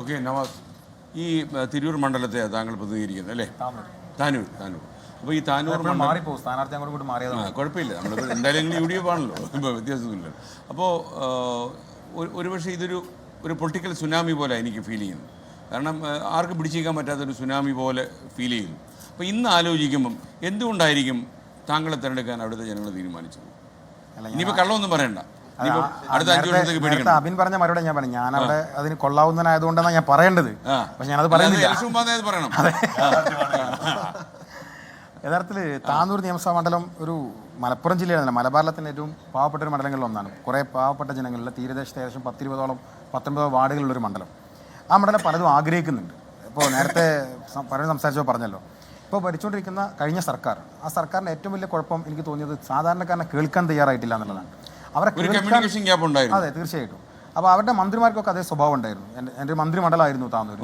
Okay Nawaz, ഈ തിരൂർ മണ്ഡലത്തെ താങ്കൾ പ്രതിനിധീകരിക്കുന്നത് അല്ലേ? താനൂർ. അപ്പോൾ ഈ താനൂർ മാറിപ്പോകും, സ്ഥാനാർത്ഥി അങ്ങോട്ട് മാറിയതാണ്. കുഴപ്പമില്ല, നമ്മൾ എന്തായാലും UDF ആണല്ലോ, ഇപ്പോൾ വ്യത്യാസമില്ല. അപ്പോൾ ഒരുപക്ഷെ ഒരു പൊളിറ്റിക്കൽ സുനാമി പോലെ എനിക്ക് ഫീൽ ചെയ്യുന്നു. കാരണം ആർക്കും പിടിച്ചേക്കാൻ പറ്റാത്തൊരു സുനാമി പോലെ ഫീൽ ചെയ്യുന്നു. അപ്പോൾ ഇന്ന് ആലോചിക്കുമ്പം എന്തുകൊണ്ടായിരിക്കും താങ്കളെ തിരഞ്ഞെടുക്കാൻ അവിടുത്തെ ജനങ്ങൾ തീരുമാനിച്ചത്? ഇനിയിപ്പോൾ കള്ളമൊന്നും പറയണ്ട, അടുത്ത 5 വർഷത്തേക്ക് പേടിക്കണം. അബിൻ പറഞ്ഞ മറുപടി ഞാൻ പറഞ്ഞു. ഞാൻ അവിടെ അതിന് കൊള്ളാവുന്നതായതുകൊണ്ടാണ് ഞാൻ പറയേണ്ടത്, പക്ഷെ ഞാനത് പറയുന്നില്ല. പറയണം. യഥാർത്ഥത്തിൽ താനൂർ നിയമസഭാ മണ്ഡലം ഒരു മലപ്പുറം ജില്ലയാണ്, മലബാറിലെ തന്നെ ഏറ്റവും പാവപ്പെട്ട ഒരു മണ്ഡലങ്ങളിൽ ഒന്നാണ്. കുറേ പാവപ്പെട്ട ജനങ്ങളുടെ തീരദേശത്ത് ഏകദേശം 10-20 വാർഡുകളുള്ളൊരു മണ്ഡലം. ആ മണ്ഡലം പലതും ആഗ്രഹിക്കുന്നുണ്ട്. ഇപ്പോൾ നേരത്തെ പലരും സംസാരിച്ചപ്പോൾ പറഞ്ഞല്ലോ, ഇപ്പോൾ ഭരിച്ചുകൊണ്ടിരിക്കുന്ന കഴിഞ്ഞ സർക്കാർ, ആ സർക്കാരിൻ്റെ ഏറ്റവും വലിയ കുഴപ്പം എനിക്ക് തോന്നിയത് സാധാരണക്കാരനെ കേൾക്കാൻ തയ്യാറായിട്ടില്ല എന്നുള്ളതാണ്. അവരെ അതെ, തീർച്ചയായിട്ടും. അപ്പോൾ അവരുടെ മന്ത്രിമാർക്കൊക്കെ അതേ സ്വഭാവം ഉണ്ടായിരുന്നു. എൻ്റെ മന്ത്രിമണ്ഡലമായിരുന്നു താനൂർ.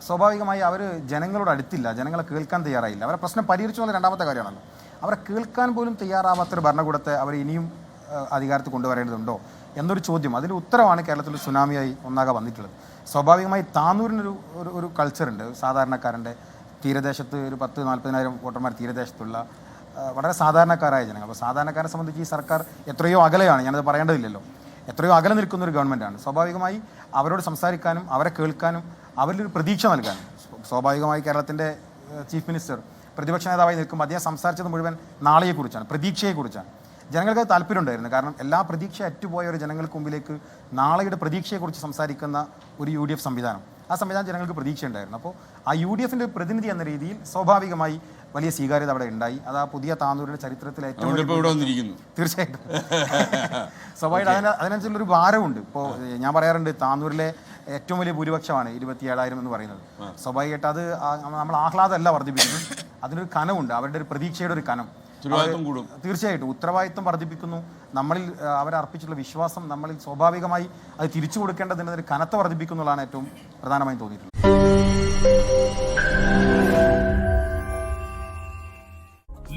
സ്വാഭാവികമായി അവർ ജനങ്ങളോട് അടുത്തില്ല, ജനങ്ങളെ കേൾക്കാൻ തയ്യാറായില്ല. അവരെ പ്രശ്നം പരിഹരിച്ചു എന്നുള്ള രണ്ടാമത്തെ കാര്യമാണല്ലോ. അവരെ കേൾക്കാൻ പോലും തയ്യാറാവാത്തൊരു ഭരണകൂടത്തെ അവർ ഇനിയും അധികാരത്തിൽ കൊണ്ടുവരേണ്ടതുണ്ടോ എന്നൊരു ചോദ്യം, അതിൻ്റെ ഉത്തരവാണ് കേരളത്തിൽ സുനാമിയായി ഒന്നാകെ വന്നിട്ടുള്ളത്. സ്വാഭാവികമായി താനൂരിനൊരു ഒരു കൾച്ചറുണ്ട്. സാധാരണക്കാരൻ്റെ തീരദേശത്ത് ഒരു 10-40,000 വോട്ടർമാർ തീരദേശത്തുള്ള വളരെ സാധാരണക്കാരായ ജനങ്ങൾ. അപ്പോൾ സാധാരണക്കാരെ സംബന്ധിച്ച് ഈ സർക്കാർ എത്രയോ അകലെയാണ്, ഞാനത് പറയേണ്ടതില്ലല്ലോ, എത്രയോ അകലെ നിൽക്കുന്ന ഒരു ഗവൺമെൻറ്റാണ്. സ്വാഭാവികമായി അവരോട് സംസാരിക്കാനും അവരെ കേൾക്കാനും അവരിലൊരു പ്രതീക്ഷ നൽകാനും. സ്വാഭാവികമായി കേരളത്തിൻ്റെ ചീഫ് മിനിസ്റ്റർ പ്രതിപക്ഷ നേതാവായി നിൽക്കുമ്പോൾ അദ്ദേഹം സംസാരിച്ചത് മുഴുവൻ നാളെയെക്കുറിച്ചാണ്, പ്രതീക്ഷയെക്കുറിച്ചാണ്. ജനങ്ങൾക്ക് താല്പര്യമുണ്ടായിരുന്നു. കാരണം എല്ലാ പ്രതീക്ഷ അറ്റുപോയ ഒരു ജനങ്ങൾക്ക് മുമ്പിലേക്ക് നാളെയുടെ പ്രതീക്ഷയെക്കുറിച്ച് സംസാരിക്കുന്ന ഒരു UDF സംവിധാനം, ആ സംവിധാനം ജനങ്ങൾക്ക് പ്രതീക്ഷയുണ്ടായിരുന്നു. അപ്പോൾ ആ UDFൻ്റെ പ്രതിനിധി എന്ന രീതിയിൽ സ്വാഭാവികമായി വലിയ സ്വീകാര്യത അവിടെ ഉണ്ടായി. അത് ആ പുതിയ താനൂരിൻ്റെ ചരിത്രത്തിൽ ഏറ്റവും തീർച്ചയായിട്ടും സ്വാഭാവികം അതിനനുസരിച്ചുള്ളൊരു ഭാരമുണ്ട്. ഇപ്പോൾ ഞാൻ പറയാറുണ്ട്, താനൂരിലെ ഏറ്റവും വലിയ ഭൂരിപക്ഷമാണ് 27,000 എന്ന് പറയുന്നത്. സ്വാഭാവികമായിട്ട് അത് നമ്മൾ ആഹ്ലാദമല്ല വർദ്ധിപ്പിക്കുന്നത്, അതിനൊരു കനമുണ്ട്, അവരുടെ ഒരു പ്രതീക്ഷയുടെ ഒരു കനം. തീർച്ചയായിട്ടും ഉത്തരവാദിത്വം വർദ്ധിപ്പിക്കുന്നു. നമ്മളിൽ അവരർപ്പിച്ചിട്ടുള്ള വിശ്വാസം നമ്മളിൽ സ്വാഭാവികമായി അത് തിരിച്ചു കൊടുക്കേണ്ടതിന് ഒരു കനത്ത വർദ്ധിപ്പിക്കുന്നുള്ളതാണ് ഏറ്റവും പ്രധാനമായും തോന്നിയിട്ടുള്ളത്.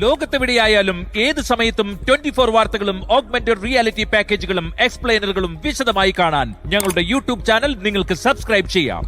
ലോകത്തെവിടെയായാലും ഏത് സമയത്തും 24 വാർത്തകളും ഓഗ്മെന്റഡ് റിയാലിറ്റി പാക്കേജുകളും എക്സ്പ്ലെയിനറുകളും വിശദമായി കാണാൻ ഞങ്ങളുടെ YouTube ചാനൽ നിങ്ങൾക്ക് സബ്സ്ക്രൈബ് ചെയ്യാം.